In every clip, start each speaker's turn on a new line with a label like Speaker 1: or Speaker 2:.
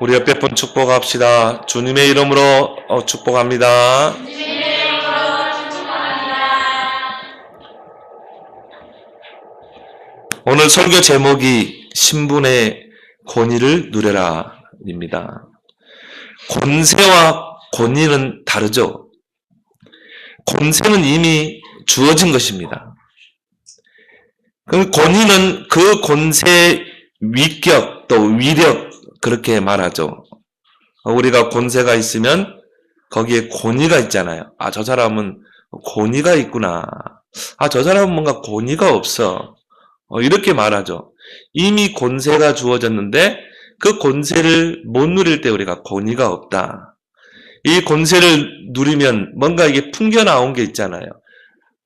Speaker 1: 우리 옆에 분 축복합시다. 주님의 이름으로 축복합니다. 오늘 설교 제목이 신분의 권위를 누려라 입니다. 권세와 권위는 다르죠. 권세는 이미 주어진 것입니다. 그 권위는 그 권세의 위격 또 위력 그렇게 말하죠. 우리가 권세가 있으면 거기에 권위가 있잖아요. 아, 저 사람은 권위가 있구나. 아, 저 사람은 뭔가 권위가 없어. 이렇게 말하죠. 이미 권세가 주어졌는데 그 권세를 못 누릴 때 우리가 권위가 없다. 이 권세를 누리면 뭔가 이게 풍겨나온 게 있잖아요.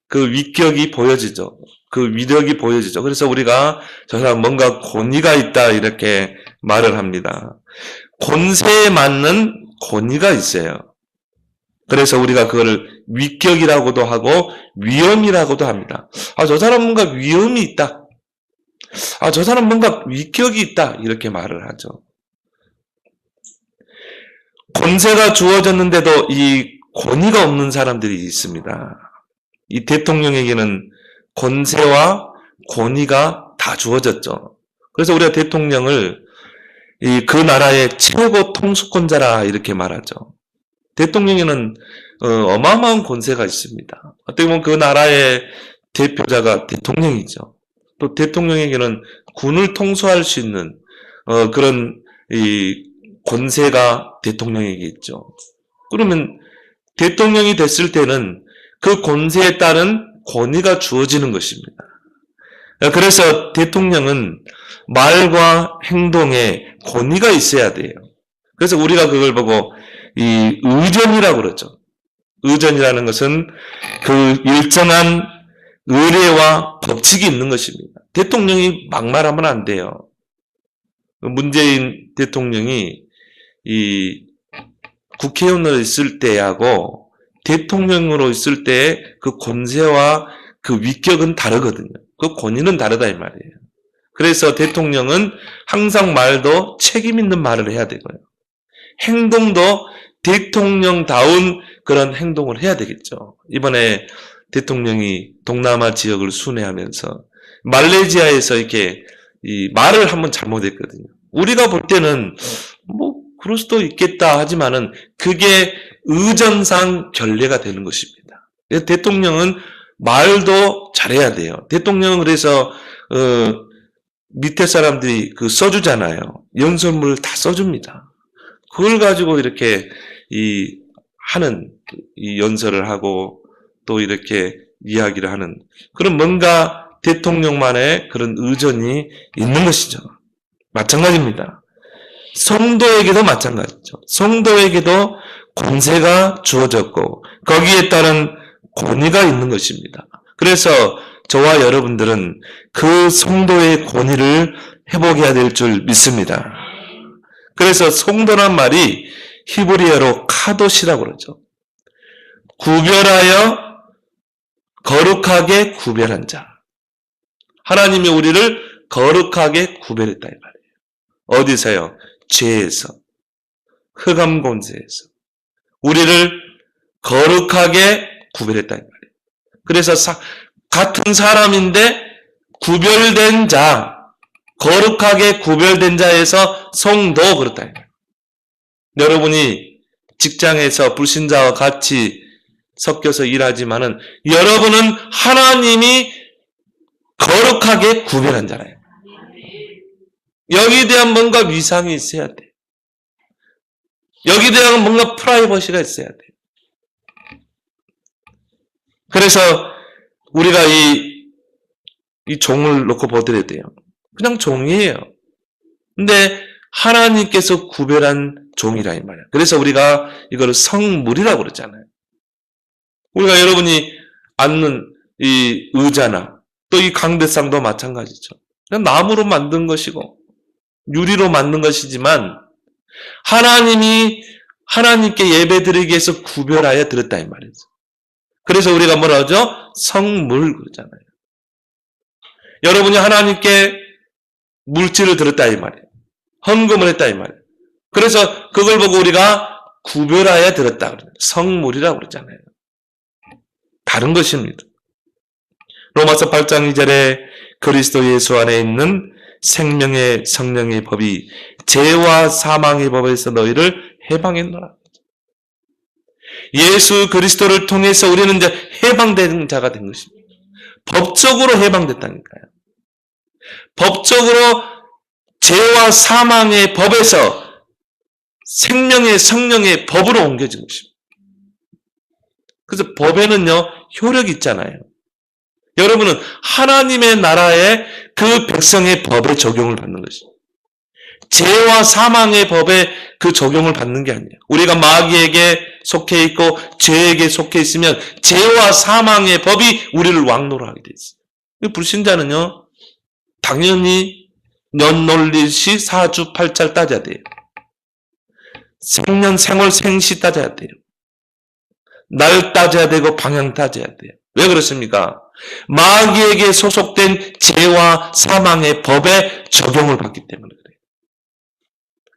Speaker 1: 그 위격이 보여지죠. 그 위력이 보여지죠. 그래서 우리가 저 사람 뭔가 권위가 있다 이렇게 말을 합니다. 권세에 맞는 권위가 있어요. 그래서 우리가 그거를 위격이라고도 하고 위엄이라고도 합니다. 아, 저 사람 뭔가 위엄이 있다. 아, 저 사람 뭔가 위격이 있다. 이렇게 말을 하죠. 권세가 주어졌는데도 이 권위가 없는 사람들이 있습니다. 이 대통령에게는 권세와 권위가 다 주어졌죠. 그래서 우리가 대통령을 그 나라의 최고 통수권자라 이렇게 말하죠. 대통령에는 어마어마한 권세가 있습니다. 어떻게 보면 그 나라의 대표자가 대통령이죠. 또 대통령에게는 군을 통수할 수 있는 그런 이 권세가 대통령에게 있죠. 그러면 대통령이 됐을 때는 그 권세에 따른 권위가 주어지는 것입니다. 그래서 대통령은 말과 행동에 권위가 있어야 돼요. 그래서 우리가 그걸 보고 이 의전이라고 그러죠. 의전이라는 것은 그 일정한 의례와 법칙이 있는 것입니다. 대통령이 막말하면 안 돼요. 문재인 대통령이 이 국회의원으로 있을 때하고 대통령으로 있을 때의 그 권세와 그 위격은 다르거든요. 그 권위는 다르다 이 말이에요. 그래서 대통령은 항상 말도 책임 있는 말을 해야 되고요. 행동도 대통령다운 그런 행동을 해야 되겠죠. 이번에 대통령이 동남아 지역을 순회하면서 말레이시아에서 이렇게 이 말을 한번 잘못했거든요. 우리가 볼 때는 뭐 그럴 수도 있겠다 하지만은 그게 의전상 결례가 되는 것입니다. 대통령은 말도 잘해야 돼요. 대통령은 그래서 밑에 사람들이 그 써주잖아요. 연설문을 다 써줍니다. 그걸 가지고 이렇게 하는 이 연설을 하고 또 이렇게 이야기를 하는 그런 뭔가 대통령만의 그런 의전이 있는 것이죠. 마찬가지입니다. 성도에게도 마찬가지죠. 성도에게도 권세가 주어졌고 거기에 따른 권위가 있는 것입니다. 그래서 저와 여러분들은 그 성도의 권위를 회복해야 될 줄 믿습니다. 그래서 성도란 말이 히브리어로 카도시라고 그러죠. 구별하여 거룩하게 구별한 자. 하나님이 우리를 거룩하게 구별했다 이 말이에요. 어디서요? 죄에서, 흑암 권세에서 우리를 거룩하게 구별했다 이 말이에요. 그래서 같은 사람인데 구별된 자, 거룩하게 구별된 자에서 성도 그렇다 이 말이에요. 여러분이 직장에서 불신자와 같이 섞여서 일하지만은 여러분은 하나님이 거룩하게 구별한 자라요. 여기에 대한 뭔가 위상이 있어야 돼. 여기에 대한 뭔가 프라이버시가 있어야 돼. 그래서 우리가 이 종을 놓고 보더라도 돼요. 그냥 종이에요. 근데 하나님께서 구별한 종이라 이 말이에요. 그래서 우리가 이거를 성물이라고 그러잖아요. 우리가 여러분이 앉는 이 의자나 또 이 강대상도 마찬가지죠. 그냥 나무로 만든 것이고 유리로 만든 것이지만 하나님이 하나님께 예배드리기 위해서 구별하여 드렸다 이 말이죠. 그래서 우리가 뭐라 하죠? 성물 그러잖아요. 여러분이 하나님께 물질을 드렸다 이 말이에요. 헌금을 했다 이 말이에요. 그래서 그걸 보고 우리가 구별하여 들었다 그래요. 성물이라고 그러잖아요. 다른 것입니다. 로마서 8장 2절에 그리스도 예수 안에 있는 생명의 성령의 법이 죄와 사망의 법에서 너희를 해방했노라. 예수 그리스도를 통해서 우리는 이제 해방된 자가 된 것입니다. 법적으로 해방됐다니까요. 법적으로 죄와 사망의 법에서 생명의 성령의 법으로 옮겨진 것입니다. 그래서 법에는요, 효력이 있잖아요. 여러분은 하나님의 나라의 그 백성의 법에 적용을 받는 것입니다. 죄와 사망의 법에 그 적용을 받는 게 아니에요. 우리가 마귀에게 속해 있고 죄에게 속해 있으면 죄와 사망의 법이 우리를 왕노로 하게 돼 있어요. 불신자는요, 당연히 연놀리시 사주팔자를 따져야 돼요. 생년, 생월, 생시 따져야 돼요. 날 따져야 되고 방향 따져야 돼요. 왜 그렇습니까? 마귀에게 소속된 죄와 사망의 법에 적용을 받기 때문에 그래요.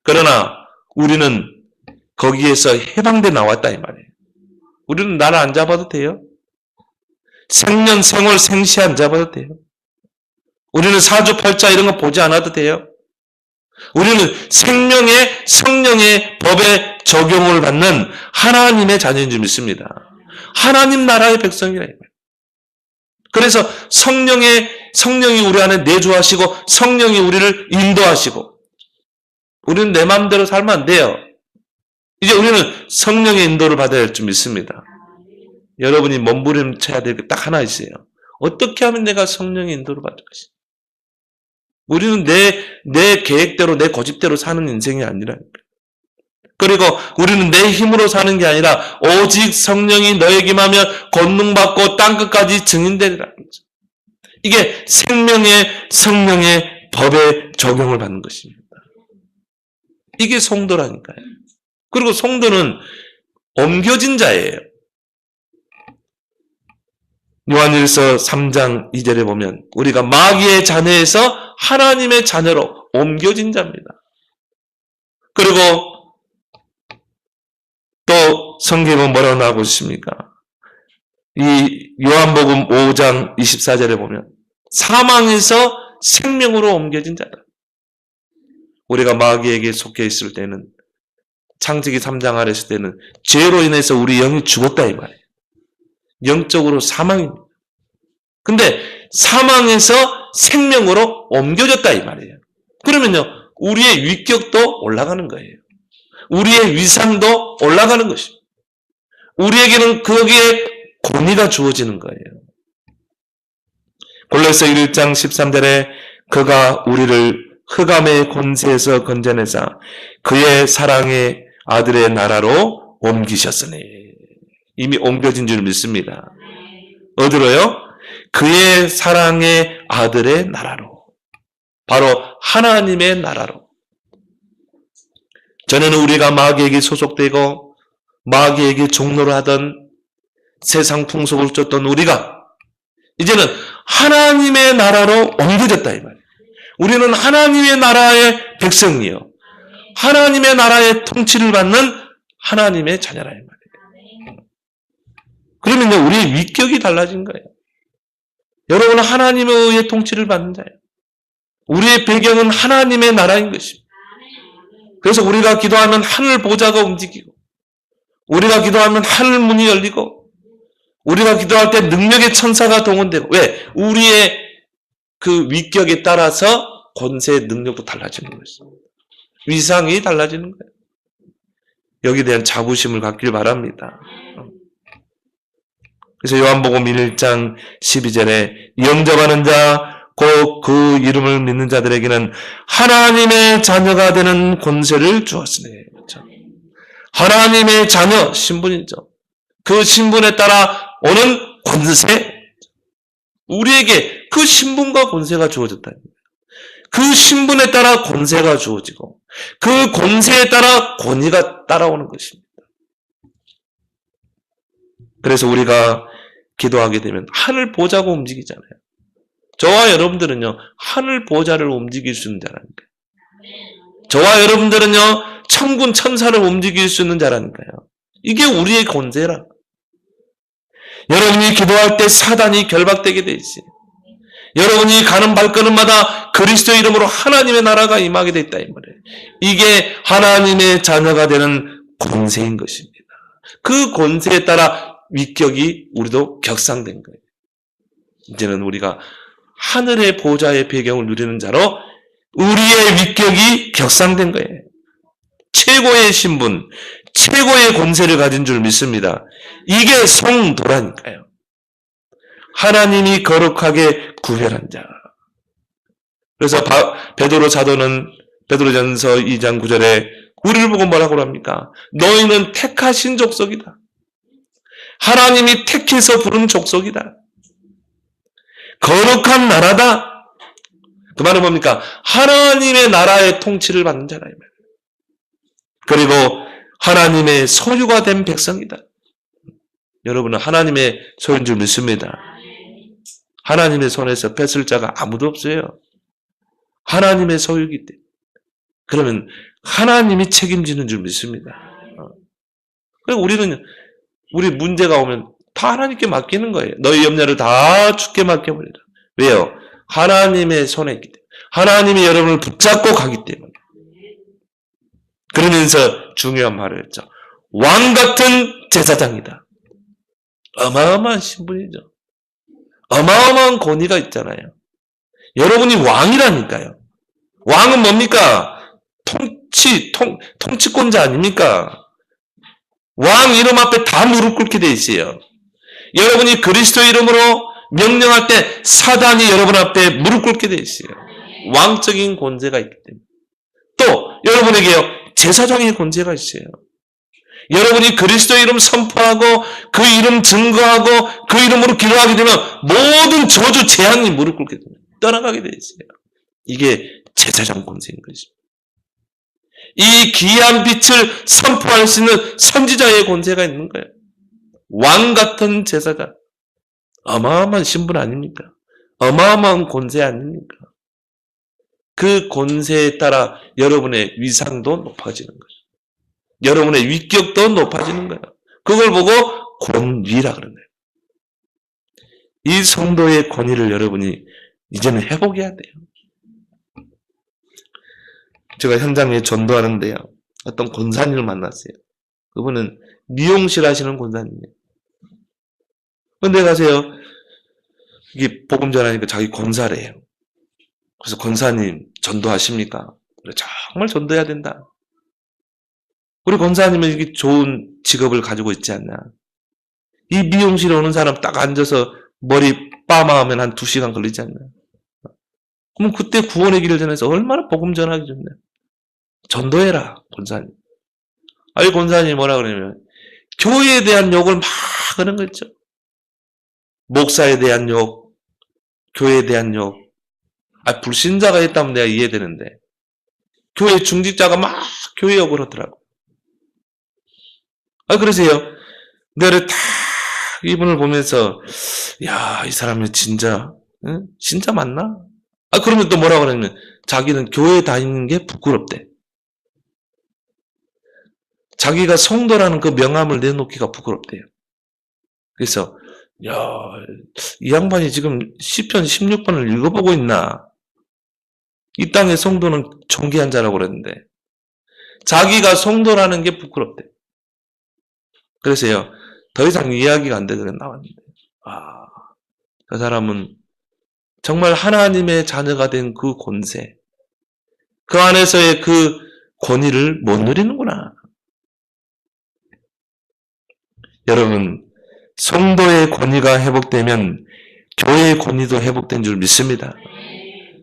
Speaker 1: 그러나 우리는 거기에서 해방돼 나왔다 이 말이에요. 우리는 나를 안 잡아도 돼요. 생년, 생월, 생시 안 잡아도 돼요. 우리는 사주팔자 이런 거 보지 않아도 돼요. 우리는 생명의 성령의 법에 적용을 받는 하나님의 자녀인 줄 믿습니다. 하나님 나라의 백성이라 이 말이에요. 그래서 성령이 우리 안에 내주하시고 성령이 우리를 인도하시고 우리는 내 마음대로 살면 안 돼요. 이제 우리는 성령의 인도를 받아야 할 줄 믿습니다. 여러분이 몸부림쳐야 될 게 딱 하나 있어요. 어떻게 하면 내가 성령의 인도를 받을 것인가? 우리는 내 계획대로 내 고집대로 사는 인생이 아니라니까요. 그리고 우리는 내 힘으로 사는 게 아니라 오직 성령이 너에게만 하면 권능받고 땅끝까지 증인되리라. 이게 생명의 성령의 법에 적용을 받는 것입니다. 이게 성도라니까요. 그리고 성도는 옮겨진 자예요. 요한일서 3장 2절에 보면 우리가 마귀의 자녀에서 하나님의 자녀로 옮겨진 자입니다. 그리고 또 성경은 뭐라고 나오고 있습니까? 이 요한복음 5장 24절에 보면 사망에서 생명으로 옮겨진 자다. 우리가 마귀에게 속해 있을 때는 창세기 3장 아래 있을 때는 죄로 인해서 우리 영이 죽었다 이 말이에요. 영적으로 사망입니다. 근데 사망에서 생명으로 옮겨졌다 이 말이에요. 그러면요, 우리의 위격도 올라가는 거예요. 우리의 위상도 올라가는 것입니다. 우리에게는 거기에 권위가 주어지는 거예요. 골로새 1장 13절에 그가 우리를 흑암의 권세에서 건져내사 그의 사랑의 아들의 나라로 옮기셨으니 이미 옮겨진 줄 믿습니다. 어디로요? 그의 사랑의 아들의 나라로. 바로 하나님의 나라로. 전에는 우리가 마귀에게 소속되고 마귀에게 종노를 하던 세상 풍속을 쫓던 우리가 이제는 하나님의 나라로 옮겨졌다 이 말이에요. 우리는 하나님의 나라의 백성이요. 하나님의 나라의 통치를 받는 하나님의 자녀라 이 말이에요. 그러면요, 우리의 위격이 달라진 거예요. 여러분은 하나님에 의해 통치를 받는 자예요. 우리의 배경은 하나님의 나라인 것입니다. 그래서 우리가 기도하면 하늘 보좌가 움직이고, 우리가 기도하면 하늘 문이 열리고, 우리가 기도할 때 능력의 천사가 동원되고, 왜? 우리의 그 위격에 따라서 권세의 능력도 달라지는 것입니다. 위상이 달라지는 거예요. 여기에 대한 자부심을 갖길 바랍니다. 그래서 요한복음 1장 12절에 영접하는 자, 곧 그 이름을 믿는 자들에게는 하나님의 자녀가 되는 권세를 주었으니. 그렇죠? 하나님의 자녀, 신분이죠. 그 신분에 따라 오는 권세. 우리에게 그 신분과 권세가 주어졌다. 그 신분에 따라 권세가 주어지고 그 권세에 따라 권위가 따라오는 것입니다. 그래서 우리가 기도하게 되면 하늘 보좌가 움직이잖아요. 저와 여러분들은요, 하늘 보좌를 움직일 수 있는 자라니까요. 저와 여러분들은요, 천군 천사를 움직일 수 있는 자라니까요. 이게 우리의 권세라. 여러분이 기도할 때 사단이 결박되게 돼 있어요. 여러분이 가는 발걸음마다 그리스도의 이름으로 하나님의 나라가 임하게 돼 있다 이 말이에요. 이게 하나님의 자녀가 되는 권세인 것입니다. 그 권세에 따라 위격이 우리도 격상된 거예요. 이제는 우리가 하늘의 보좌의 배경을 누리는 자로 우리의 위격이 격상된 거예요. 최고의 신분, 최고의 권세를 가진 줄 믿습니다. 이게 성도라니까요. 하나님이 거룩하게 구별한 자. 그래서 베드로 사도는 베드로전서 2장 9절에 우리를 보고 뭐라고 합니까? 너희는 택하신 족속이다. 하나님이 택해서 부른 족속이다. 거룩한 나라다. 그 말은 뭡니까? 하나님의 나라의 통치를 받는 자라. 그리고 하나님의 소유가 된 백성이다. 여러분은 하나님의 소유인 줄 믿습니다. 하나님의 손에서 뺏을 자가 아무도 없어요. 하나님의 소유이기 때문에. 그러면 하나님이 책임지는 줄 믿습니다. 그리고 우리는 우리 문제가 오면 다 하나님께 맡기는 거예요. 너희 염려를 다 주께 맡겨버리라. 왜요? 하나님의 손에 있기 때문에. 하나님이 여러분을 붙잡고 가기 때문에. 그러면서 중요한 말을 했죠. 왕 같은 제사장이다. 어마어마한 신분이죠. 어마어마한 권위가 있잖아요. 여러분이 왕이라니까요. 왕은 뭡니까? 통치권자 아닙니까? 왕 이름 앞에 다 무릎 꿇게 돼 있어요. 여러분이 그리스도 이름으로 명령할 때 사단이 여러분 앞에 무릎 꿇게 돼 있어요. 왕적인 권세가 있기 때문에. 또 여러분에게요. 제사장의 권세가 있어요. 여러분이 그리스도 이름 선포하고 그 이름 증거하고 그 이름으로 기도하게 되면 모든 저주 재앙이 무릎 꿇게 됩니다. 떠나가게 돼 있어요. 이게 제사장 권세인 것입니다. 이 귀한 빛을 선포할 수 있는 선지자의 권세가 있는 거예요. 왕 같은 제사장. 어마어마한 신분 아닙니까? 어마어마한 권세 아닙니까? 그 권세에 따라 여러분의 위상도 높아지는 거죠. 여러분의 위격도 높아지는 거예요. 그걸 보고 권위라 그러네요. 이 성도의 권위를 여러분이 이제는 회복해야 돼요. 제가 현장에 전도하는데요. 어떤 권사님을 만났어요. 그분은 미용실 하시는 권사님이에요. 근데 가세요. 이게 복음 전하니까 자기 권사래요. 그래서 권사님 전도하십니까? 그래, 정말 전도해야 된다. 우리 권사님은 이게 좋은 직업을 가지고 있지 않나. 이 미용실에 오는 사람 딱 앉아서 머리 빠마하면 한 2시간 걸리지 않나. 그럼 그때 구원의 길을 전해서 얼마나 복음 전하기 좋냐. 전도해라, 권사님. 이 권사님이 뭐라 그러냐면 교회에 대한 욕을 막 하는 거 있죠. 목사에 대한 욕, 교회에 대한 욕. 불신자가 했다면 내가 이해되는데 교회 중직자가 막 교회 욕을 하더라고. 그러세요. 내가 딱 이분을 보면서 야, 이 사람이 진짜 응? 진짜 맞나? 그러면 또 뭐라고 그러냐면 자기는 교회 다니는 게 부끄럽대. 자기가 성도라는 그 명함을 내놓기가 부끄럽대요. 그래서 야, 이 양반이 지금 시편 16번을 읽어보고 있나? 이 땅의 성도는 존귀한 자라고 그랬는데 자기가 성도라는 게 부끄럽대. 그래서요, 더 이상 이야기가 안 되더래 나왔는데 그 사람은 정말 하나님의 자녀가 된 그 권세, 그 안에서의 그 권위를 못 누리는구나. 여러분, 성도의 권위가 회복되면 교회의 권위도 회복된 줄 믿습니다.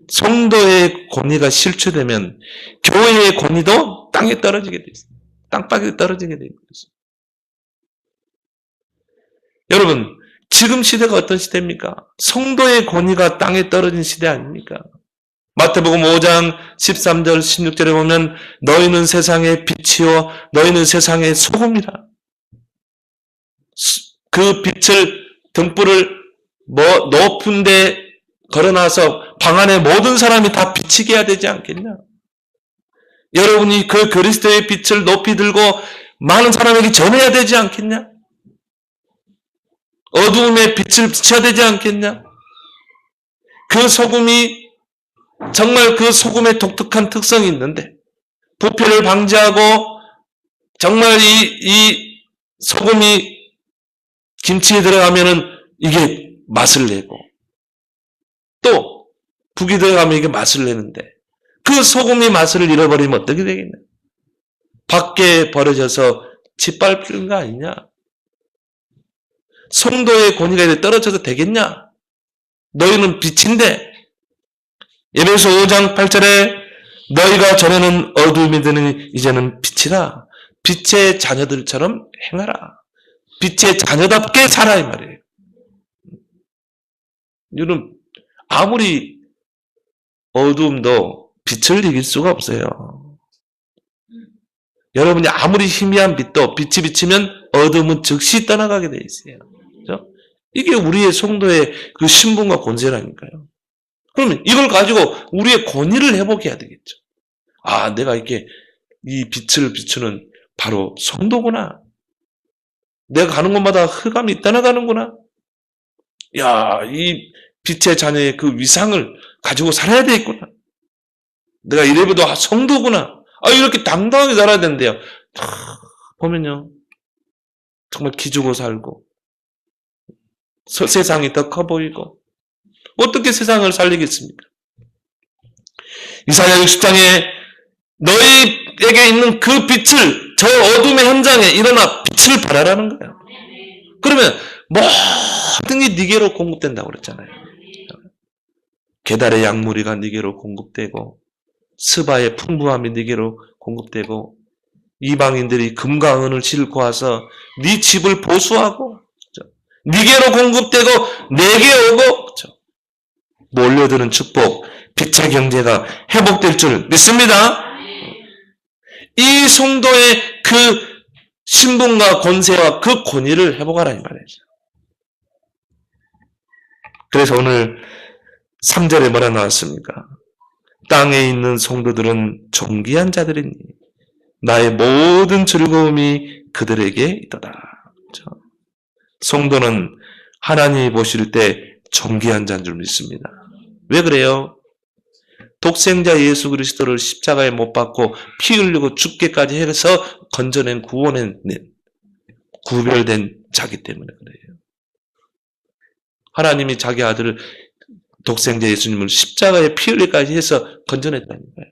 Speaker 1: 성도의 권위가 실추되면 교회의 권위도 땅에 떨어지게 돼 있어요. 땅바닥에 떨어지게 돼 있어요. 여러분, 지금 시대가 어떤 시대입니까? 성도의 권위가 땅에 떨어진 시대 아닙니까? 마태복음 5장 13절 16절에 보면 너희는 세상의 빛이요 너희는 세상의 소금이라. 그 빛을 등불을 높은 데 걸어놔서 방 안에 모든 사람이 다 비치게 해야 되지 않겠냐? 여러분이 그 그리스도의 빛을 높이 들고 많은 사람에게 전해야 되지 않겠냐? 어두움에 빛을 비춰야 되지 않겠냐? 그 소금이 정말 그 소금의 독특한 특성이 있는데 부패를 방지하고 정말 이 소금이 김치에 들어가면은 이게 맛을 내고 또 국이 들어가면 이게 맛을 내는데 그 소금이 맛을 잃어버리면 어떻게 되겠냐? 밖에 버려져서 짓밟히는 거 아니냐? 성도의 권위가 떨어져도 되겠냐? 너희는 빛인데 에베소 5장 8절에 너희가 전에는 어두움이 되는 이제는 빛이라. 빛의 자녀들처럼 행하라. 빛의 자녀답게 살아 이 말이에요. 여러분 아무리 어두움도 빛을 이길 수가 없어요. 여러분이 아무리 희미한 빛도 빛이 비치면 어둠은 즉시 떠나가게 돼 있어요. 그렇죠? 이게 우리의 성도의 그 신분과 권세라니까요. 그러면 이걸 가지고 우리의 권위를 회복해야 되겠죠. 아, 내가 이렇게 이 빛을 비추는 바로 성도구나. 내가 가는 곳마다 흑암이 떠나가는구나. 야, 이 빛의 자녀의 그 위상을 가지고 살아야 되겠구나. 내가 이래봬도 성도구나. 아, 이렇게 당당하게 살아야 된대요. 보면요. 정말 기죽어 살고, 세상이 더 커 보이고, 어떻게 세상을 살리겠습니까? 이사야 60장에 너희에게 있는 그 빛을 저 어둠의 현장에 일어나 빛을 발하라는 거예요. 그러면 모든 게 네게로 공급된다고 그랬잖아요. 게달의 양무리가 네게로 공급되고 스바의 풍부함이 네게로 공급되고 이방인들이 금과 은을 싣고 와서 네 집을 보수하고 네게로 공급되고 내게 오고 몰려드는 축복, 빛의 경제가 회복될 줄 믿습니다. 이 성도의 그 신분과 권세와 그 권위를 회복하라 이 말이죠. 그래서 오늘 3절에 뭐라 나왔습니까? 땅에 있는 성도들은 존귀한 자들이니 나의 모든 즐거움이 그들에게 있도다. 그렇죠? 성도는 하나님이 보실 때 존귀한 자인 줄 믿습니다. 왜 그래요? 독생자 예수 그리스도를 십자가에 못 박고 피 흘리고 죽게까지 해서 건져낸 구원의 구별된 자기 때문에 그래요. 하나님이 자기 아들을 독생자 예수님을 십자가에 피 흘리까지 해서 건져냈다는 거예요.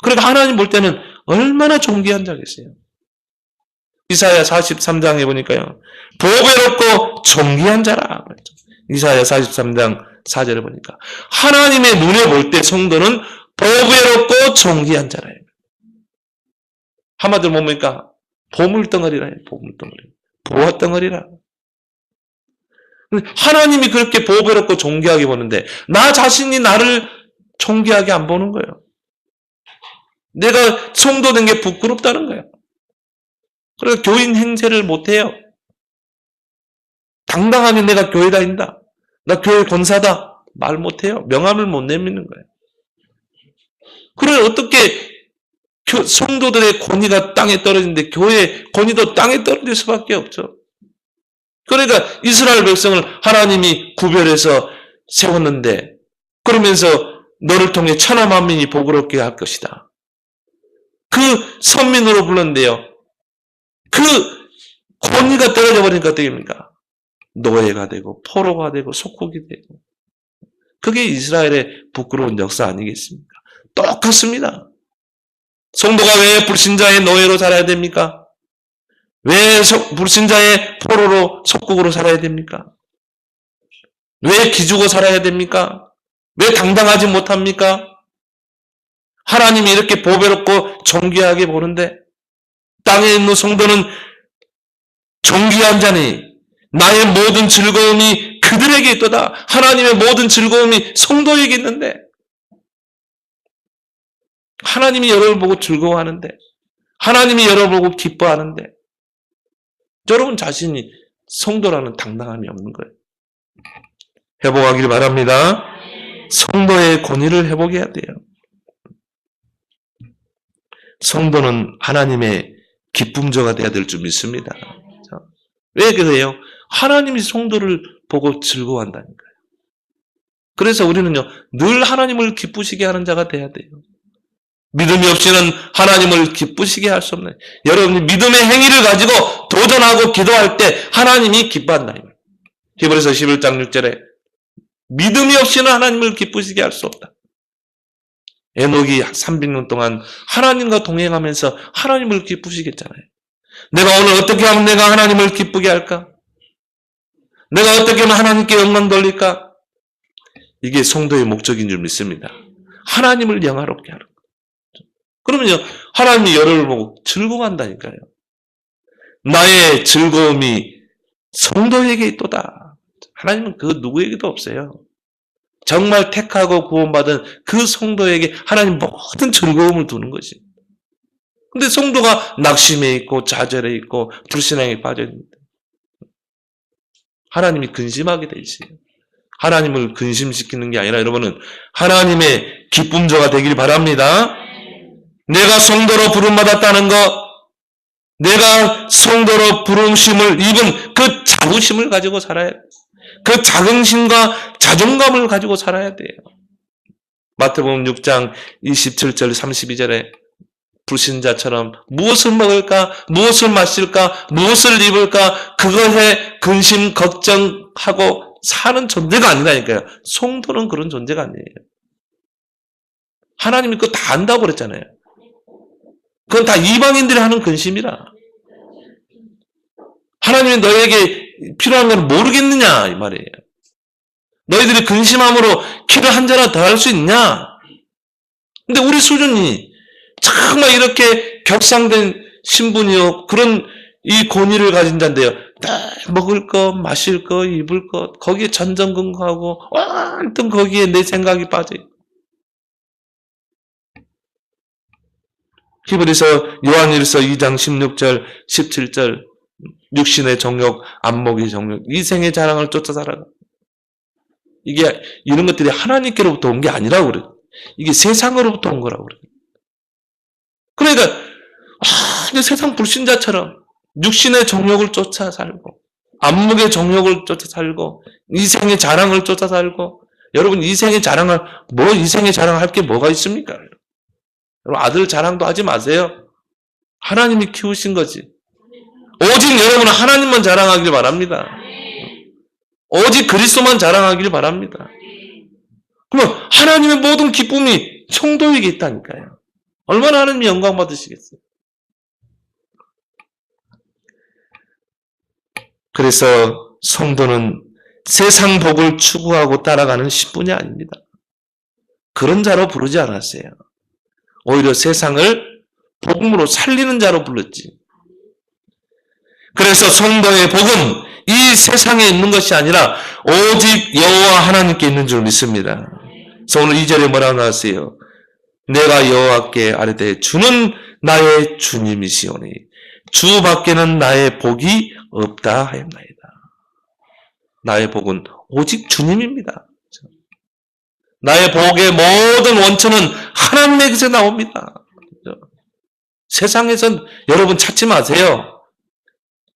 Speaker 1: 그러니까 하나님 볼 때는 얼마나 존귀한 자겠어요. 이사야 43장에 보니까요. 보배롭고 존귀한 자라. 이사야 43장 4절에 보니까 하나님의 눈에 볼 때 성도는 보배롭고 존귀한 자라. 한마디로 뭡니까? 보물덩어리라. 보물덩어리. 보화덩어리라. 하나님이 그렇게 보배롭고 존귀하게 보는데 나 자신이 나를 존귀하게 안 보는 거예요. 내가 성도된 게 부끄럽다는 거예요. 그래서 교인 행세를 못해요. 당당하게 내가 교회 다닌다. 나 교회 권사다. 말 못해요. 명함을 못 내미는 거예요. 그래 어떻게 성도들의 권위가 땅에 떨어지는데 교회의 권위도 땅에 떨어질 수밖에 없죠. 그러니까 이스라엘 백성을 하나님이 구별해서 세웠는데 그러면서 너를 통해 천하 만민이 복을 할 것이다. 그 선민으로 불렀는데요. 그 권위가 떨어져 버리니까 어떻게 됩니까? 노예가 되고 포로가 되고 속국이 되고 그게 이스라엘의 부끄러운 역사 아니겠습니까? 똑같습니다. 성도가 왜 불신자의 노예로 살아야 됩니까? 왜 불신자의 포로로 속국으로 살아야 됩니까? 왜 기죽어 살아야 됩니까? 왜 당당하지 못합니까? 하나님이 이렇게 보배롭고 존귀하게 보는데 땅에 있는 성도는 존귀한 자니 나의 모든 즐거움이 그들에게 있도다. 하나님의 모든 즐거움이 성도에게 있는데 하나님이 여러분을 보고 즐거워하는데 하나님이 여러분을 보고 기뻐하는데 여러분 자신이 성도라는 당당함이 없는 거예요. 회복하기를 바랍니다. 성도의 권위를 회복해야 돼요. 성도는 하나님의 기쁨조가 되어야 될 줄 믿습니다. 왜 그래요? 하나님이 성도를 보고 즐거워한다니까요. 그래서 우리는요, 늘 하나님을 기쁘시게 하는 자가 돼야 돼요. 믿음이 없이는 하나님을 기쁘시게 할 수 없는, 여러분이 믿음의 행위를 가지고 도전하고 기도할 때 하나님이 기뻐한다. 히브리서 11장 6절에 믿음이 없이는 하나님을 기쁘시게 할 수 없다. 에녹이 300년 동안 하나님과 동행하면서 하나님을 기쁘시게 했잖아요. 내가 오늘 어떻게 하면 내가 하나님을 기쁘게 할까? 내가 어떻게 하면 하나님께 영광 돌릴까? 이게 성도의 목적인 줄 믿습니다. 하나님을 영화롭게 하는 거. 그러면요, 하나님이 여러분을 보고 즐거워한다니까요. 나의 즐거움이 성도에게 있도다. 하나님은 그 누구에게도 없어요. 정말 택하고 구원받은 그 성도에게 하나님 모든 즐거움을 두는 것이. 근데 성도가 낙심해 있고 좌절해 있고 불신앙에 빠져 있는데 하나님이 근심하게 돼 있어요. 하나님을 근심시키는 게 아니라 여러분은 하나님의 기쁨조가 되길 바랍니다. 내가 성도로 부름받았다는 것, 내가 성도로 부름심을 입은 그 자부심을 가지고 살아야 돼요. 그 자긍심과 자존감을 가지고 살아야 돼요. 마태복음 6장 27절 32절에 불신자처럼 무엇을 먹을까, 무엇을 마실까, 무엇을 입을까, 그것에 근심, 걱정하고 사는 존재가 아니라니까요. 성도는 그런 존재가 아니에요. 하나님이 그거 다 안다고 그랬잖아요. 그건 다 이방인들이 하는 근심이라. 하나님이 너에게 필요한 건 모르겠느냐 이 말이에요. 너희들이 근심함으로 키를 한 자나 더 할 수 있냐? 근데 우리 수준이 정말 이렇게 격상된 신분이요, 그런 이 권위를 가진 자인데요, 먹을 것, 마실 것, 입을 것, 거기에 전전긍긍하고 완전 거기에 내 생각이 빠져요. 히브리서 요한일서 2장 16절 17절 육신의 정욕, 안목의 정욕, 이생의 자랑을 쫓아 살아가. 이게 이런 것들이 하나님께로부터 온 게 아니라고 그래요. 이게 세상으로부터 온 거라고 그래요. 그러니까 세상 불신자처럼 육신의 정욕을 쫓아 살고 안목의 정욕을 쫓아 살고 이생의 자랑을 쫓아 살고, 여러분 이생의 자랑을 이생의 자랑을 할 게 뭐가 있습니까? 여러분 아들 자랑도 하지 마세요. 하나님이 키우신 거지. 오직 여러분은 하나님만 자랑하길 바랍니다. 오직 그리스도만 자랑하길 바랍니다. 그러면 하나님의 모든 기쁨이 성도에게 있다니까요. 얼마나 하나님이 영광 받으시겠어요. 그래서 성도는 세상 복을 추구하고 따라가는 신분이 아닙니다. 그런 자로 부르지 않았어요. 오히려 세상을 복음으로 살리는 자로 불렀지. 그래서 성도의 복은 이 세상에 있는 것이 아니라 오직 여호와 하나님께 있는 줄 믿습니다. 그래서 오늘 2절에 뭐라고 나왔어요? 내가 여호와께 아뢰되 주는 나의 주님이시오니 주 밖에는 나의 복이 없다 하였나이다. 나의 복은 오직 주님입니다. 나의 복의 모든 원천은 하나님에게서 나옵니다. 세상에선 여러분 찾지 마세요.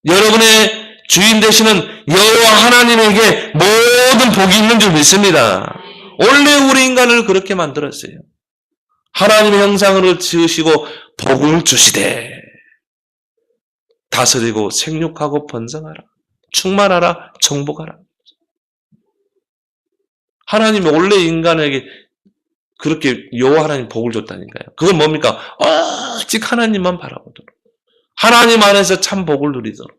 Speaker 1: 여러분의 주인 되시는 여호와 하나님에게 모든 복이 있는 줄 믿습니다. 원래 우리 인간을 그렇게 만들었어요. 하나님의 형상으로 지으시고 복을 주시되 다스리고 생육하고 번성하라, 충만하라, 정복하라. 하나님이 원래 인간에게 그렇게 여호와 하나님 복을 줬다니까요. 그건 뭡니까? 오직 하나님만 바라보도록, 하나님 안에서 참 복을 누리도록.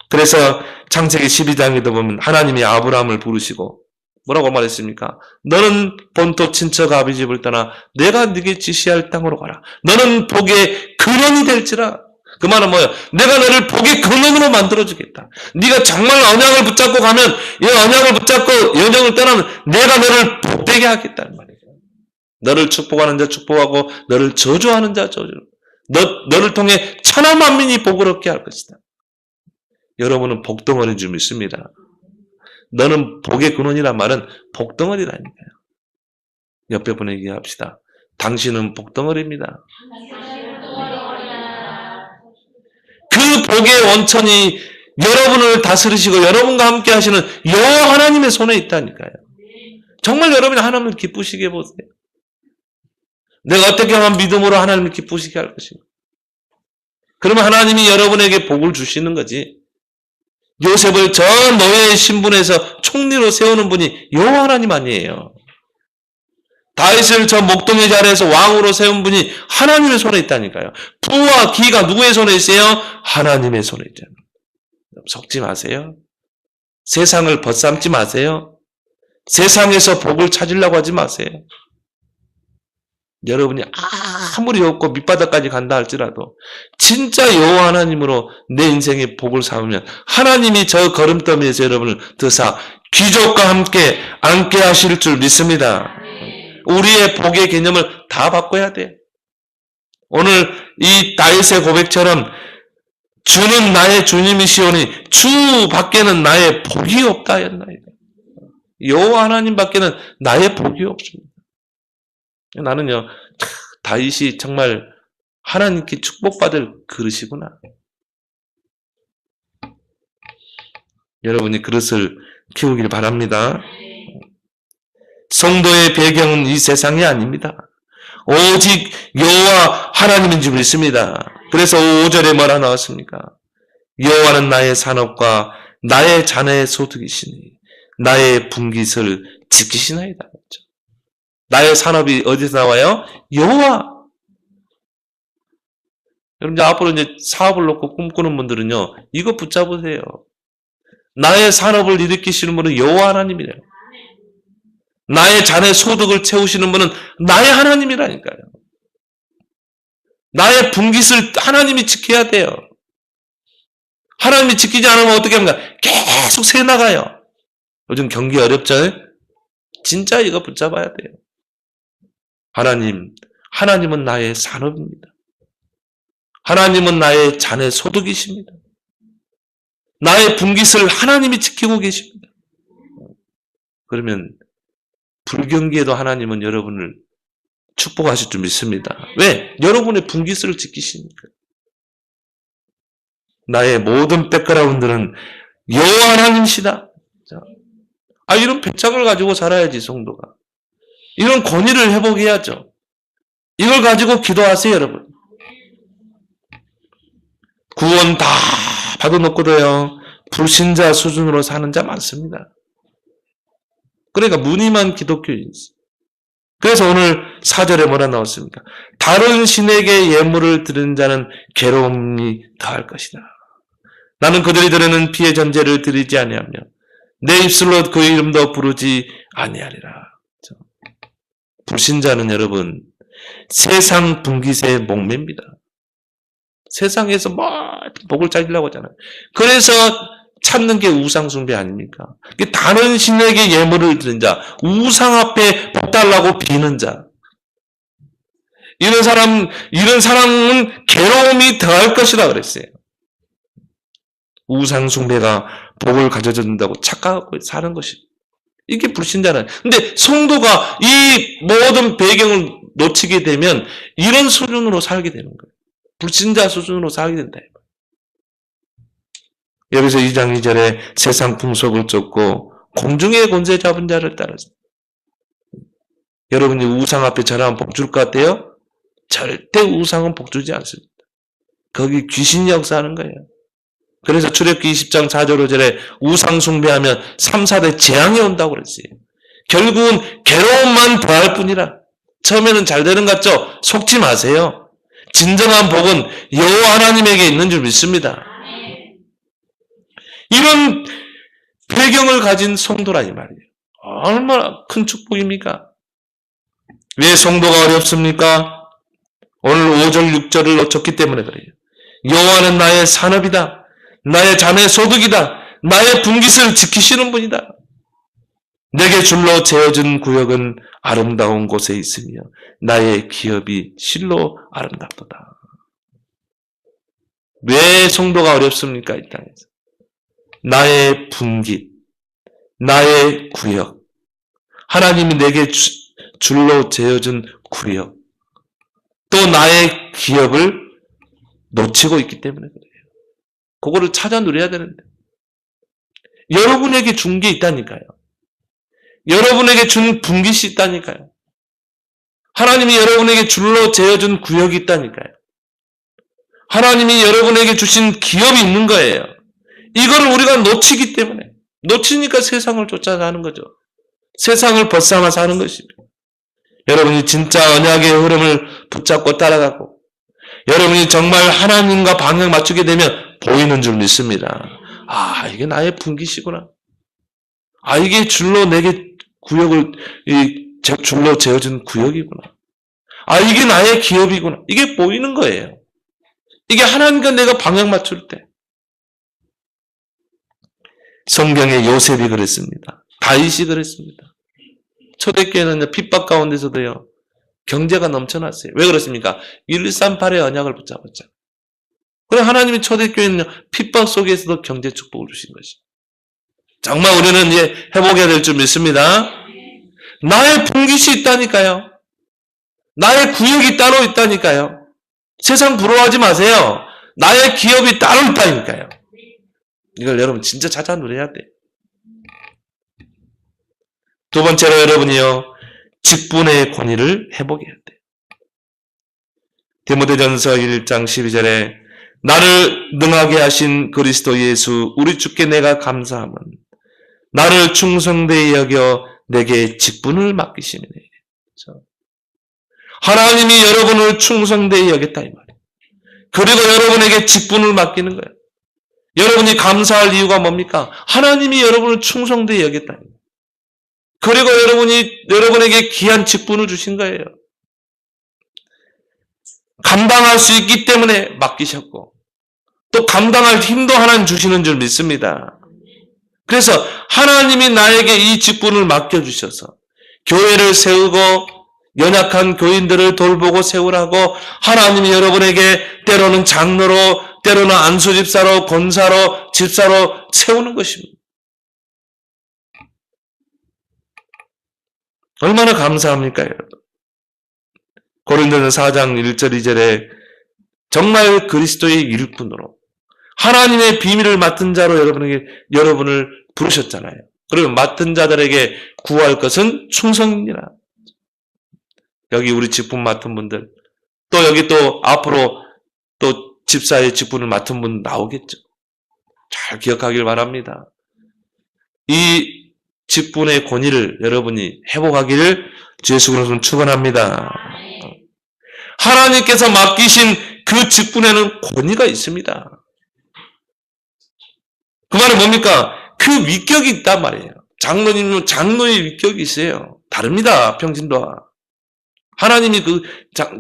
Speaker 1: 그래서 창세기 12장에도 보면 하나님이 아브라함을 부르시고 뭐라고 말했습니까? 너는 본토 친척 아비 집을 떠나 내가 네게 지시할 땅으로 가라. 너는 복의 근원이 될지라. 그 말은 뭐예요? 내가 너를 복의 근원으로 만들어주겠다. 네가 정말 언약을 붙잡고 가면, 이 언약을 붙잡고 여정을 떠나면 내가 너를 복되게 하겠다는 말이죠. 너를 축복하는 자 축복하고 너를 저주하는 자 저주. 너를 통해 천하 만민이 복을 얻게 할 것이다. 여러분은 복덩어리인 줄 믿습니다. 너는 복의 근원이란 말은 복덩어리라니까요. 옆에 분에게 얘기합시다. 당신은 복덩어리입니다. 그 복의 원천이 여러분을 다스리시고 여러분과 함께 하시는 여호와 하나님의 손에 있다니까요. 정말 여러분이 하나님을 기쁘시게 보세요. 내가 어떻게 하면 믿음으로 하나님을 기쁘시게 할 것인가. 그러면 하나님이 여러분에게 복을 주시는 거지. 요셉을 저 노예의 신분에서 총리로 세우는 분이 여호와 하나님 아니에요. 다윗을 저 목동의 자리에서 왕으로 세운 분이 하나님의 손에 있다니까요. 부와 기가 누구의 손에 있어요? 하나님의 손에 있잖아요. 속지 마세요. 세상을 벗삼지 마세요. 세상에서 복을 찾으려고 하지 마세요. 여러분이 아무리 없고 밑바닥까지 간다 할지라도 진짜 여호와 하나님으로 내 인생의 복을 삼으면 하나님이 저 걸음더미에서 여러분을 드사 귀족과 함께 앉게 하실 줄 믿습니다. 우리의 복의 개념을 다 바꿔야 돼요. 오늘 이 다윗의 고백처럼 주는 나의 주님이시오니 주 밖에는 나의 복이 없다 했나이다. 여호와 하나님 밖에는 나의 복이 없습니다. 나는요, 다윗이 정말 하나님께 축복받을 그릇이구나. 여러분이 그릇을 키우길 바랍니다. 성도의 배경은 이 세상이 아닙니다. 오직 여호와 하나님인 줄 믿습니다. 그래서 5절에 뭐라 나왔습니까? 여호와는 나의 산업과 나의 자네의 소득이시니 나의 분깃을 지키시나이다. 나의 산업이 어디서 나와요? 여호와. 여러분 이제 앞으로 이제 사업을 놓고 꿈꾸는 분들은요, 이거 붙잡으세요. 나의 산업을 일으키시는 분은 여호와 하나님이래요. 나의 자네 소득을 채우시는 분은 나의 하나님이라니까요. 나의 분깃을 하나님이 지켜야 돼요. 하나님이 지키지 않으면 어떻게 합니까? 계속 새 나가요. 요즘 경기 어렵죠? 진짜 이거 붙잡아야 돼요. 하나님은 나의 산업입니다. 하나님은 나의 자네 소득이십니다. 나의 분깃을 하나님이 지키고 계십니다. 그러면 불경기에도 하나님은 여러분을 축복하실 줄 믿습니다. 왜? 여러분의 분깃을 지키시니까. 나의 모든 백그라운드는 여호와 하나님이시다. 이런 배짱을 가지고 살아야지 성도가. 이런 권위를 회복해야죠. 이걸 가지고 기도하세요, 여러분. 구원 다 받아놓고도요, 불신자 수준으로 사는 자 많습니다. 그러니까 무늬만 기독교인이지. 그래서 오늘 4절에 뭐라 나왔습니까? 다른 신에게 예물을 드리는 자는 괴로움이 더할 것이다. 나는 그들이 드리는 피의 전제를 드리지 아니하며 내 입술로 그 이름도 부르지 아니하리라. 불신자는 여러분 세상 분깃에 목매입니다. 세상에서 뭐 복을 찾으려고 하잖아요. 그래서 찾는 게 우상 숭배 아닙니까? 다른 신에게 예물을 드린 자, 우상 앞에 복 달라고 비는 자. 이런 사람은 괴로움이 더할 것이다 그랬어요. 우상 숭배가 복을 가져준다고 착각하고 사는 것이. 이게 불신자는. 근데 성도가 이 모든 배경을 놓치게 되면 이런 수준으로 살게 되는 거예요. 불신자 수준으로 살게 된다. 여기서 2장 2절에 세상 풍속을 쫓고 공중의 권세 잡은 자를 따라서. 여러분이 우상 앞에 전하면 복 줄 것 같아요? 절대 우상은 복 주지 않습니다. 거기 귀신이 역사하는 거예요. 그래서 출애굽기 20장 4절 5절에 우상 숭배하면 3, 4대 재앙이 온다고 그랬어요. 결국은 괴로움만 더할 뿐이라. 처음에는 잘 되는 것 같죠? 속지 마세요. 진정한 복은 여호와 하나님에게 있는 줄 믿습니다. 이런 배경을 가진 성도라 이 말이에요. 얼마나 큰 축복입니까? 왜 성도가 어렵습니까? 오늘 5절 6절을 놓쳤기 때문에 그래요. 여호와는 나의 산업이다. 나의 자네 소득이다. 나의 분깃을 지키시는 분이다. 내게 줄로 재어준 구역은 아름다운 곳에 있으며 나의 기업이 실로 아름답도다. 왜 성도가 어렵습니까? 이 땅에서. 나의 분깃, 나의 구역, 하나님이 내게 줄로 재어준 구역, 또 나의 기업을 놓치고 있기 때문에 그래요. 그거를 찾아 누려야 되는데. 여러분에게 준 게 있다니까요. 여러분에게 준 분깃이 있다니까요. 하나님이 여러분에게 줄로 재어준 구역이 있다니까요. 하나님이 여러분에게 주신 기업이 있는 거예요. 이거를 우리가 놓치기 때문에, 놓치니까 세상을 쫓아가는 거죠. 세상을 벗삼아 사는 것입니다. 여러분이 진짜 언약의 흐름을 붙잡고 따라가고, 여러분이 정말 하나님과 방향 맞추게 되면 보이는 줄 믿습니다. 아, 이게 나의 분깃이구나. 아, 이게 줄로 내게 구역을, 줄로 재어준 구역이구나. 아, 이게 나의 기업이구나. 이게 보이는 거예요. 이게 하나님과 내가 방향 맞출 때. 성경에 요셉이 그랬습니다. 다윗이 그랬습니다. 초대교회는 핍박 가운데서도요, 경제가 넘쳐났어요. 왜 그렇습니까? 138의 언약을 붙잡았잖아요. 그래, 하나님이 초대교회는 핍박 속에서도 경제 축복을 주신 것이. 정말 우리는 이제 회복해야 될 줄 믿습니다. 나의 분깃이 있다니까요. 나의 구역이 따로 있다니까요. 세상 부러워하지 마세요. 나의 기업이 따로 있다니까요. 이걸 여러분 진짜 찾아 누려야 돼. 두 번째로 여러분이요, 직분의 권위를 회복해야 돼. 디모데전서 1장 12절에 나를 능하게 하신 그리스도 예수 우리 주께 내가 감사함은 나를 충성되이 여겨 내게 직분을 맡기시니. 하나님이 여러분을 충성되이 여겼다 이 말이에요. 그리고 여러분에게 직분을 맡기는 거예요. 여러분이 감사할 이유가 뭡니까? 하나님이 여러분을 충성되이 여겼다. 그리고 여러분에게 귀한 직분을 주신 거예요. 감당할 수 있기 때문에 맡기셨고, 또 감당할 힘도 하나님 주시는 줄 믿습니다. 그래서 하나님이 나에게 이 직분을 맡겨주셔서 교회를 세우고 연약한 교인들을 돌보고 세우라고 하나님이 여러분에게 때로는 장로로, 때로는 안수집사로, 권사로, 집사로 세우는 것입니다. 얼마나 감사합니까, 여러분? 고린도전서 4장 1절 2절에 정말 그리스도의 일꾼으로 하나님의 비밀을 맡은 자로 여러분을 부르셨잖아요. 그러면 맡은 자들에게 구할 것은 충성이니라. 여기 우리 직분 맡은 분들, 또 여기 또 앞으로 또 집사의 직분을 맡은 분 나오겠죠. 잘 기억하길 바랍니다. 이 직분의 권위를 여러분이 회복하기를 주 예수 그리스도로 축원합니다. 하나님께서 맡기신 그 직분에는 권위가 있습니다. 그 말은 뭡니까? 그 위격이 있단 말이에요. 장로님은 장로의 위격이 있어요. 다릅니다. 평신도와. 하나님이 그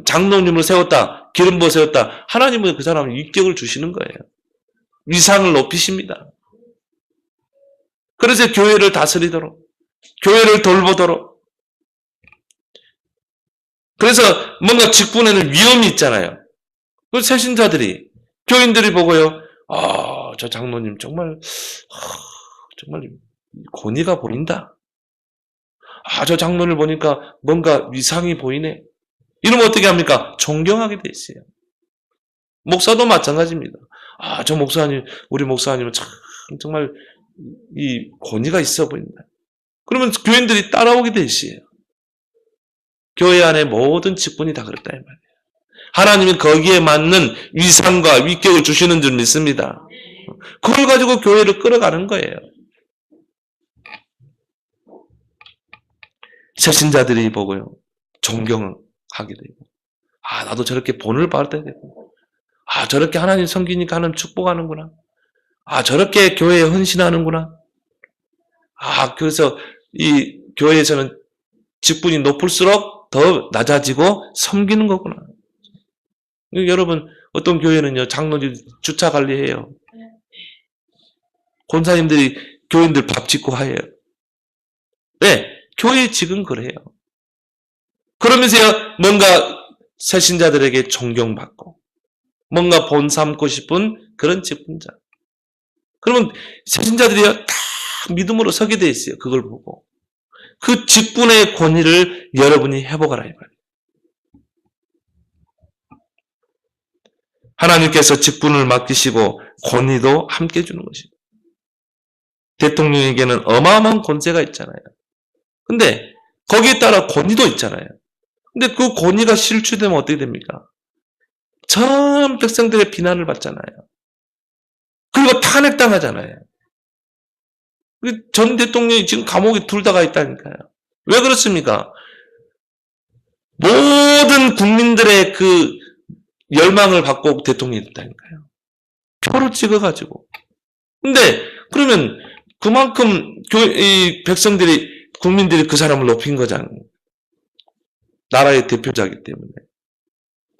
Speaker 1: 장로님을 세웠다, 기름 부어 세웠다. 하나님은 그 사람의 위격을 주시는 거예요. 위상을 높이십니다. 그래서 교회를 다스리도록, 교회를 돌보도록. 그래서 뭔가 직분에는 위험이 있잖아요. 그 새신자들이, 교인들이 보고요, 저 장로님 정말 권위가 보인다. 저 장로를 보니까 뭔가 위상이 보이네. 이러면 어떻게 합니까? 존경하게 돼 있어요. 목사도 마찬가지입니다. 저 목사님, 우리 목사님은 정말 이 권위가 있어 보인다. 그러면 교인들이 따라오게 돼 있어요. 교회 안에 모든 직분이 다 그렇다 이 말이에요. 하나님은 거기에 맞는 위상과 위격을 주시는 줄 믿습니다. 그걸 가지고 교회를 끌어가는 거예요. 새신자들이 보고요, 존경하게 되고, 나도 저렇게 본을 받아야 되고, 저렇게 하나님 섬기니까 하나님 축복하는구나. 저렇게 교회에 헌신하는구나. 그래서 이 교회에서는 직분이 높을수록 더 낮아지고 섬기는 거구나. 여러분, 어떤 교회는요, 장로님 주차 관리해요. 권사님들이 교인들 밥 짓고 해요. 네, 교회 직은 그래요. 그러면서요, 뭔가 새신자들에게 존경받고, 뭔가 본 삼고 싶은 그런 직분자. 그러면 새신자들이요, 다 믿음으로 서게 돼 있어요. 그걸 보고. 그 직분의 권위를 여러분이 회복하라 이 말이에요. 하나님께서 직분을 맡기시고 권위도 함께 주는 것입니다. 대통령에게는 어마어마한 권세가 있잖아요. 근데 거기에 따라 권위도 있잖아요. 근데 그 권위가 실추되면 어떻게 됩니까? 전 백성들의 비난을 받잖아요. 그리고 탄핵당하잖아요. 전 대통령이 지금 감옥에 둘 다 가 있다니까요. 왜 그렇습니까? 모든 국민들의 그 열망을 받고 대통령이 됐다니까요. 표를 찍어가지고. 근데 그러면 그만큼 이 백성들이, 국민들이 그 사람을 높인 거잖아요. 나라의 대표자이기 때문에.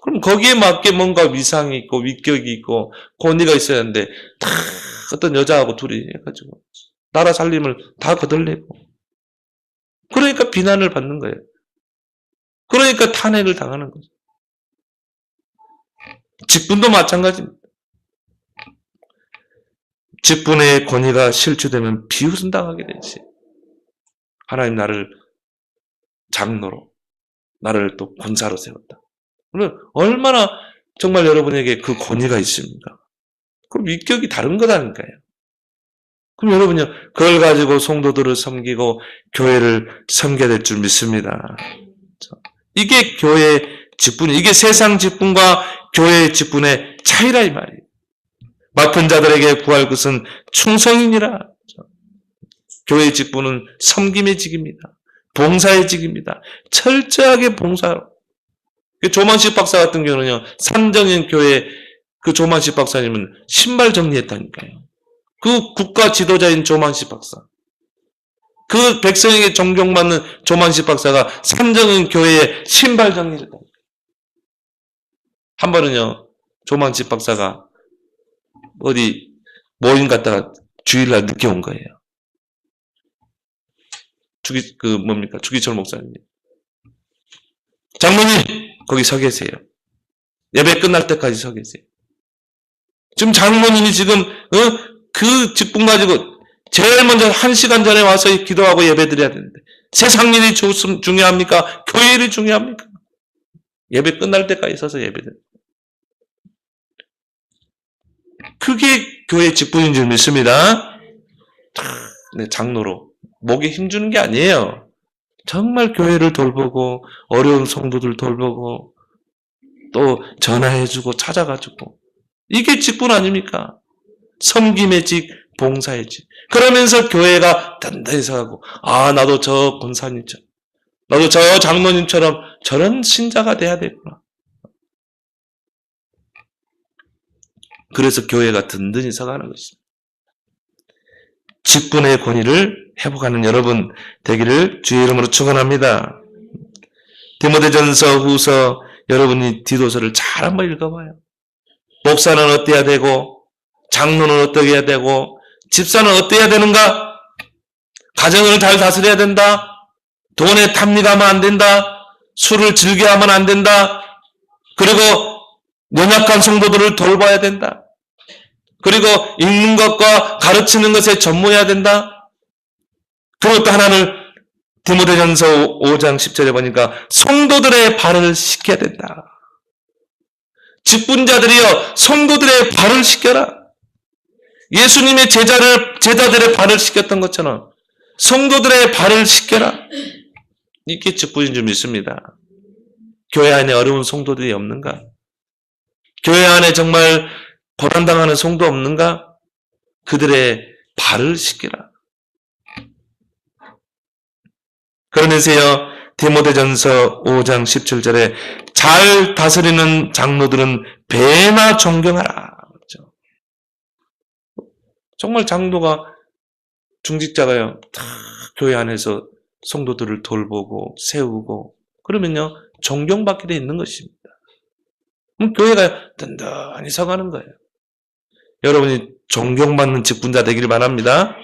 Speaker 1: 그럼 거기에 맞게 뭔가 위상이 있고 위격이 있고 권위가 있어야 하는데 다 어떤 여자하고 둘이 해가지고 나라 살림을 다 거덜내고, 그러니까 비난을 받는 거예요. 그러니까 탄핵을 당하는 거죠. 직분도 마찬가지입니다. 직분의 권위가 실추되면 비웃음 당하게 되지. 하나님 나를 장로로, 나를 또 권사로 세웠다. 그러면 얼마나 정말 여러분에게 그 권위가 있습니까? 그럼 위격이 다른 거다니까요. 그럼 여러분요, 그걸 가지고 성도들을 섬기고 교회를 섬겨야 될 줄 믿습니다. 이게 교회의 직분이, 이게 세상 직분과 교회의 직분의 차이라 이 말이에요. 맡은 자들에게 구할 것은 충성이니라. 교회의 직분은 섬김의 직입니다. 봉사의 직입니다. 철저하게 봉사로. 조만식 박사 같은 경우는요, 산정인 교회 그 조만식 박사님은 신발 정리했다니까요. 그 국가 지도자인 조만식 박사. 그 백성에게 존경받는 조만식 박사가 산정인 교회에 신발 정리를 했다. 한 번은요, 조만식 박사가 어디 모임 갔다가 주일날 늦게 온 거예요. 주기철 목사님. 장로님, 거기 서 계세요. 예배 끝날 때까지 서 계세요. 지금 장로님이 지금, 그 직분 가지고 제일 먼저 1시간 전에 와서 기도하고 예배 드려야 되는데, 세상 일이 중요합니까? 교회 일이 중요합니까? 예배 끝날 때까지 서서 예배 드려요. 그게 교회 직분인 줄 믿습니다. 네, 장로로. 목에 힘주는 게 아니에요. 정말 교회를 돌보고, 어려운 성도들 돌보고, 또 전화해주고, 찾아가지고. 이게 직분 아닙니까? 섬김의 직, 봉사의 직. 그러면서 교회가 단단히 서가고, 아, 나도 저 권사님처럼, 나도 저 장로님처럼 저런 신자가 돼야 되구나. 그래서 교회가 든든히 서가는 것입니다. 직분의 권위를 회복하는 여러분 되기를 주의 이름으로 축원합니다. 디모데전서 후서 여러분이 디도서를 잘 한번 읽어봐요. 목사는 어때야 되고, 장로는 어떻게 해야 되고, 집사는 어때야 되는가? 가정을 잘 다스려야 된다. 돈에 탐닉하면 안 된다. 술을 즐겨하면 안 된다. 그리고 연약한 성도들을 돌봐야 된다. 그리고 읽는 것과 가르치는 것에 전무해야 된다. 그리고 또 하나는 디모데전서 5장 10절에 보니까 성도들의 발을 씻겨야 된다. 직분자들이여 성도들의 발을 씻겨라. 예수님의 제자들의 발을 씻겼던 것처럼 성도들의 발을 씻겨라. 이게 직분인 줄 믿습니다. 교회 안에 어려운 성도들이 없는가? 교회 안에 정말 고난당하는 성도 없는가? 그들의 발을 씻기라. 그러면서요, 디모데전서 5장 17절에 잘 다스리는 장로들은 배나 존경하라. 그렇죠? 정말 장로가, 중직자가요, 다 교회 안에서 성도들을 돌보고 세우고 그러면요, 존경받게 돼 있는 것입니다. 그럼 교회가 든든히 서가는 거예요. 여러분이 존경받는 직분자 되기를 바랍니다.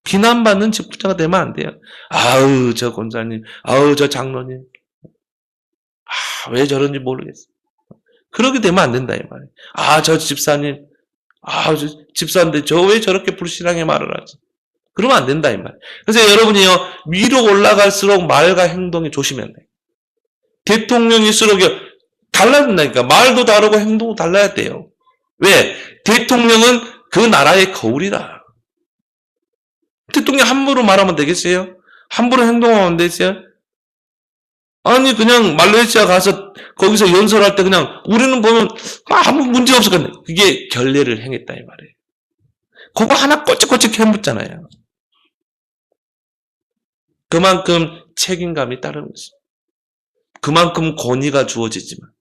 Speaker 1: 비난받는 직분자가 되면 안 돼요. 아우, 저 권사님, 아우, 저 장로님, 왜 저런지 모르겠어요. 그렇게 되면 안 된다, 이 말이에요. 아, 저 집사님, 아, 저 집사인데 저 왜 저렇게 불신하게 말을 하지? 그러면 안 된다, 이 말이에요. 그래서 여러분이요, 위로 올라갈수록 말과 행동이 조심해야 돼요. 대통령일수록 달라진다니까. 말도 다르고 행동도 달라야 돼요. 왜? 대통령은 그 나라의 거울이다. 대통령 함부로 말하면 되겠어요? 함부로 행동하면 되겠어요? 아니 그냥 말레이시아 가서 거기서 연설할 때 그냥 우리는 보면 아무 문제 없을 건데 그게 결례를 행했다 이 말이에요. 그거 하나 꼬치꼬치 해묻잖아요. 그만큼 책임감이 따르는 것입니다. 그만큼 권위가 주어지지만.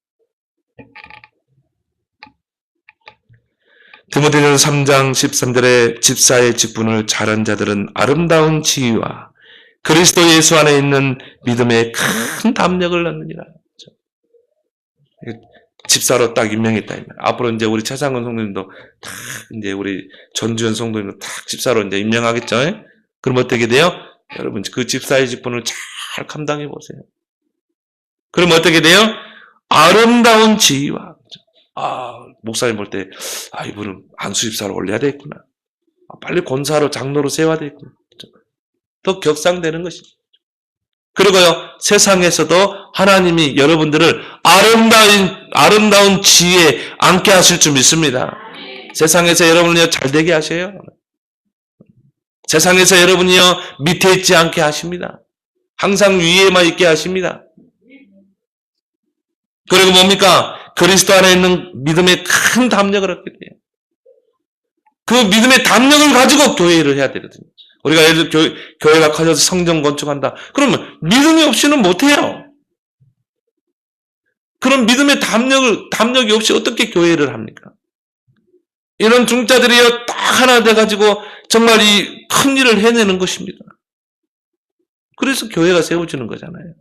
Speaker 1: 디모데전서 3장 13절에 집사의 직분을 잘한 자들은 아름다운 지위와 그리스도 예수 안에 있는 믿음에 큰 담력을 얻느니라. 집사로 딱 임명했다. 앞으로 이제 우리 차상근 성도님도 딱 이제 우리 전주현 성도님도 딱 집사로 이제 임명하겠죠. 그럼 어떻게 돼요? 여러분 그 집사의 직분을 잘 감당해 보세요. 그럼 어떻게 돼요? 아름다운 지위와 목사님 볼 때 이분은 안수 집사로 올려야 되겠구나. 빨리 권사로 장로로 세워야 되겠구나. 더 격상되는 것입니다. 그리고요, 세상에서도 하나님이 여러분들을 아름다운 지위에 앉게 하실 줄 믿습니다. 세상에서 여러분이요, 잘 되게 하셔요. 세상에서 여러분이요, 밑에 있지 않게 하십니다. 항상 위에만 있게 하십니다. 그리고 뭡니까? 그리스도 안에 있는 믿음의 큰 담력을 얻게 돼요. 그 믿음의 담력을 가지고 교회를 해야 되거든요. 우리가 예를 들어 교회가 커져서 성전 건축한다. 그러면 믿음이 없이는 못해요. 그런 믿음의 담력이 없이 어떻게 교회를 합니까? 이런 중자들이요, 딱 하나 돼가지고 정말 이 큰 일을 해내는 것입니다. 그래서 교회가 세워지는 거잖아요.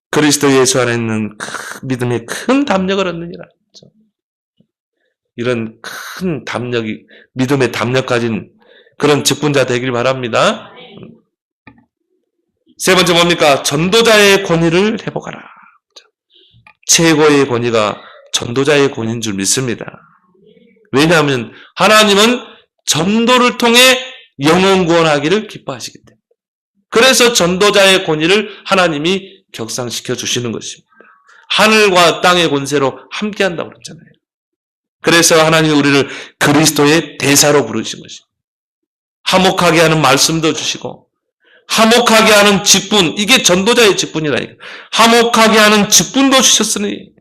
Speaker 1: 그리스도 예수 안에 있는 믿음의 큰 담력을 얻느니라. 이런 큰 담력이, 믿음의 담력 가진 그런 직분자 되길 바랍니다. 세 번째 뭡니까? 전도자의 권위를 회복하라. 최고의 권위가 전도자의 권위인 줄 믿습니다. 왜냐하면 하나님은 전도를 통해 영혼 구원하기를 기뻐하시기 때문에. 그래서 전도자의 권위를 하나님이 격상시켜 주시는 것입니다. 하늘과 땅의 권세로 함께한다고 그랬잖아요. 그래서 하나님이 우리를 그리스도의 대사로 부르신 것입니다. 화목하게 하는 말씀도 주시고 화목하게 하는 직분, 이게 전도자의 직분이라니까. 화목하게 하는 직분도 주셨으니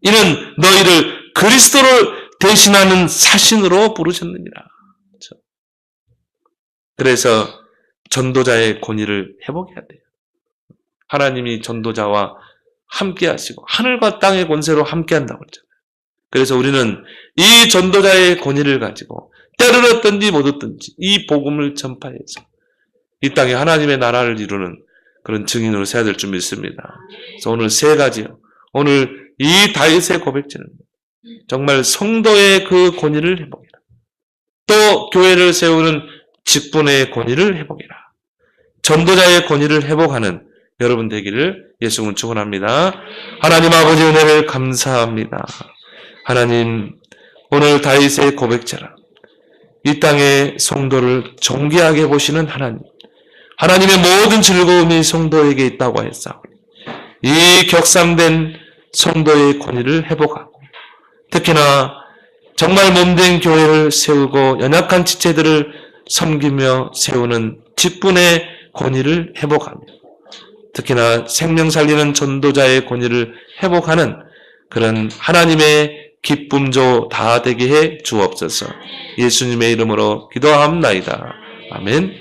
Speaker 1: 이는 너희를 그리스도를 대신하는 사신으로 부르셨느니라. 그래서 전도자의 권위를 회복해야 돼요. 하나님이 전도자와 함께 하시고 하늘과 땅의 권세로 함께 한다고 그랬잖아요. 그래서 우리는 이 전도자의 권위를 가지고 때를 얻든지 못 얻든지 이 복음을 전파해서 이 땅에 하나님의 나라를 이루는 그런 증인으로 서야 될 줄 믿습니다. 그래서 오늘 세 가지요. 오늘 이 다윗의 고백지는 정말 성도의 그 권위를 회복해라. 또 교회를 세우는 직분의 권위를 회복해라. 전도자의 권위를 회복하는 여러분 되기를 예수님은 축원합니다. 하나님 아버지 은혜를 감사합니다. 하나님 오늘 다윗의 고백처럼 이 땅의 성도를 존귀하게 보시는 하나님, 하나님의 모든 즐거움이 성도에게 있다고 했사오니 이 격상된 성도의 권위를 회복하고 특히나 정말 몸된 교회를 세우고 연약한 지체들을 섬기며 세우는 직분의 권위를 회복하며 특히나 생명 살리는 전도자의 권위를 회복하는 그런 하나님의 기쁨조 다 되게 해 주옵소서. 예수님의 이름으로 기도합나이다. 아멘.